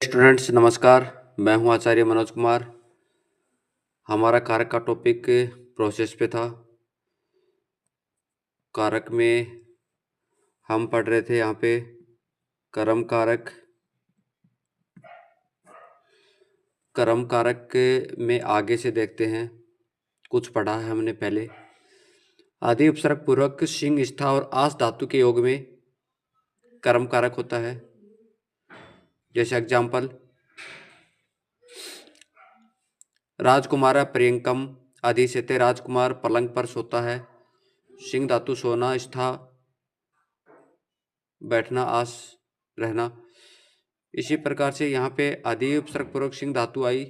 Students नमस्कार। मैं हूं आचार्य मनोज कुमार। हमारा कारक का टॉपिक प्रोसेस पे था। कारक में हम पढ़ रहे थे यहाँ पे कर्म कारक। कर्म कारक में आगे से देखते हैं, कुछ पढ़ा है हमने पहले। आदि उपसर्ग पूर्वक सिंह स्था और आस धातु के योग में कर्म कारक होता है। जैसे एग्जाम्पल, राजकुमार प्रियंकम आदि से ते राजकुमार पलंग पर सोता है। सिंह धातु सोना, स्था बैठना, आस रहना। इसी प्रकार से यहाँ पे आदि उपसर्ग पूर्वक सिंह धातु आई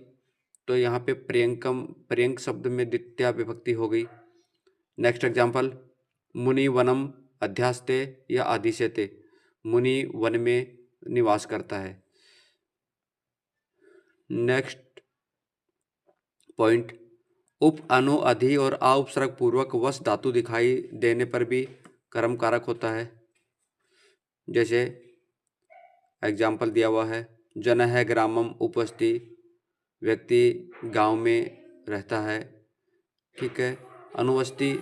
तो यहाँ पे प्रियंकम प्रियंक शब्द में द्वितीया विभक्ति हो गई। नेक्स्ट एग्जाम्पल, मुनि वनम अध्यास्ते या आदि से ते, मुनि वन में निवास करता है। नेक्स्ट पॉइंट, उप अनु अधि और आ उपसर्ग पूर्वक वस धातु दिखाई देने पर भी कर्म कारक होता है। जैसे एग्जाम्पल दिया हुआ है, जन है ग्रामम उपस्ति, व्यक्ति गांव में रहता है। ठीक है। अनुवस्ति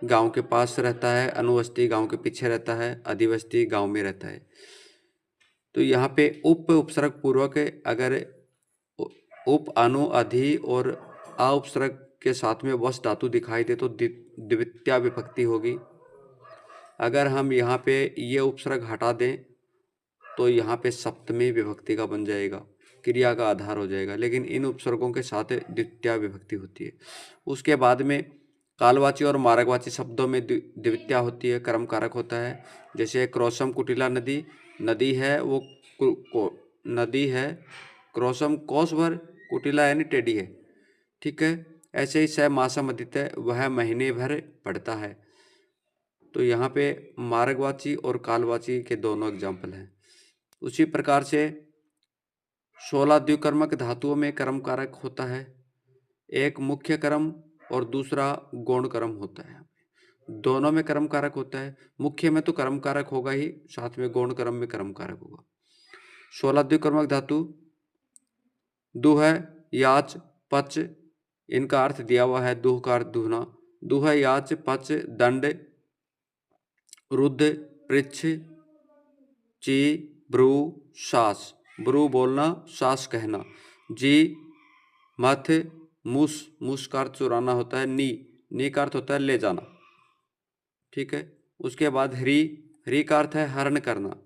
गांव के पास रहता है, अनुवस्ति गांव के पीछे रहता है, अधिवस्ति गांव में रहता है। तो यहाँ पे उप उपसर्ग पूर्वक अगर उप अनु अधि और आ उपसर्ग के साथ में वस धातु दिखाई दे तो द्वितीया विभक्ति होगी। अगर हम यहाँ पे ये उपसर्ग हटा दें तो यहाँ पे सप्तमी विभक्ति का बन जाएगा, क्रिया का आधार हो जाएगा। लेकिन इन उपसर्गों के साथ द्वितीया विभक्ति होती है। उसके बाद में कालवाची और मार्गवाची शब्दों में द्वितीया होती है, कर्म कारक होता है। जैसे क्रोशम कुटिला नदी, नदी है वो नदी है, क्रोशम कोस भर, कुटिला यानी टेढ़ी है। ठीक है। ऐसे ही स मासम अदित्य, वह महीने भर पड़ता है। तो यहाँ पे मार्गवाची और कालवाची के दोनों एग्जाम्पल हैं। उसी प्रकार से 16 द्विकर्मक धातुओं में कर्म कारक होता है। एक मुख्य कर्म और दूसरा गौण कर्म होता है। दोनों में कर्म कारक होता है। मुख्य में तो कर्म कारक होगा ही, साथ में गौण कर्म में कर्म कारक होगा। 16 द्विकर्मक धातु दुह, याच, पच, इनका अर्थ दिया हुआ है। दुह का अर्थ दुहना, दुह, याच, पच, दंड, रुद्ध, पृच्छ, ची, ब्रू, सास। ब्रू बोलना, सास कहना। जी, मथ, मूस, मूस का अर्थ चुराना होता है। नी का अर्थ होता है ले जाना। ठीक है। उसके बाद ह्री, ह्री का अर्थ है हरण करना।